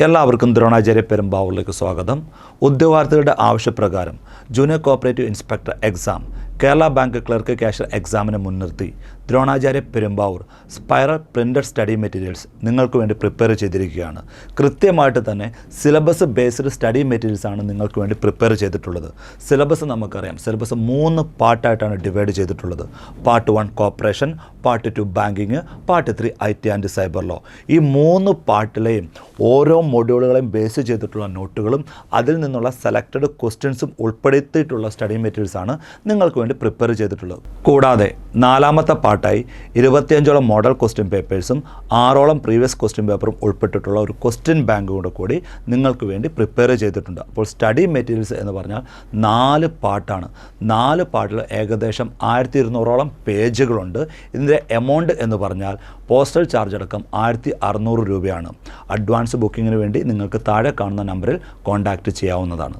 എല്ലാവർക്കും ദ്രോണാചാര്യ പെരുമ്പാവൂരിലേക്ക് സ്വാഗതം. ഉദ്യോഗാർത്ഥികളുടെ ആവശ്യപ്രകാരം junior cooperative inspector exam, Kerala bank clerk cashier എക്സാമിനെ മുൻനിർത്തി Dronacharya Perumbavoor spiral printed study materials നിങ്ങൾക്ക് വേണ്ടി പ്രിപ്പയർ ചെയ്തിരിക്കുകയാണ്. കൃത്യമായിട്ട് തന്നെ സിലബസ് ബേസ്ഡ് സ്റ്റഡി മെറ്റീരിയൽസ് ആണ് നിങ്ങൾക്ക് വേണ്ടി പ്രിപ്പയർ ചെയ്തിട്ടുള്ളത്. സിലബസ് നമുക്കറിയാം, സിലബസ് 3 പാർട്ടായിട്ടാണ് ഡിവൈഡ് ചെയ്തിട്ടുള്ളത്. Part 1 corporation, part 2 banking, part 3 IT and cyber law. ഈ 3 പാർട്ടിലെയും ഓരോ മൊഡ്യൂളുകളെയും ബേസ് ചെയ്തിട്ടുള്ള നോട്ടുകളും അതിൽ നിന്നുള്ള സെലക്റ്റഡ് ക്വസ്റ്റ്യൻസും ഉൾപ്പെടുത്തിയിട്ടുള്ള സ്റ്റഡി മെറ്റീരിയൽസാണ് നിങ്ങൾക്ക് വേണ്ടി പ്രിപ്പയർ ചെയ്തിട്ടുള്ളത്. കൂടാതെ 4ാമത്തെ പാർട്ടായി 25ഓളം മോഡൽ ക്വസ്റ്റ്യൻ പേപ്പേഴ്സും 6ഓളം പ്രീവിയസ് ക്വസ്റ്റ്യൻ പേപ്പറും ഉൾപ്പെട്ടിട്ടുള്ള ഒരു ക്വസ്റ്റ്യൻ ബാങ്ക് കൂടി നിങ്ങൾക്ക് വേണ്ടി പ്രിപ്പയർ ചെയ്തിട്ടുണ്ട്. അപ്പോൾ സ്റ്റഡി മെറ്റീരിയൽസ് എന്ന് പറഞ്ഞാൽ 4 പാർട്ടാണ്. 4 പാർട്ടിൽ ഏകദേശം 1200ഓളം പേജുകളുണ്ട്. ഇതിൻ്റെ എമൗണ്ട് എന്ന് പറഞ്ഞാൽ പോസ്റ്റൽ ചാർജ് അടക്കം 1600 രൂപയാണ്. അഡ്വാൻസ് ബുക്കിങ്ങിന് വേണ്ടി നിങ്ങൾക്ക് താഴെ കാണുന്ന നമ്പറിൽ കോൺടാക്റ്റ് ചെയ്യാവുന്നതാണ്.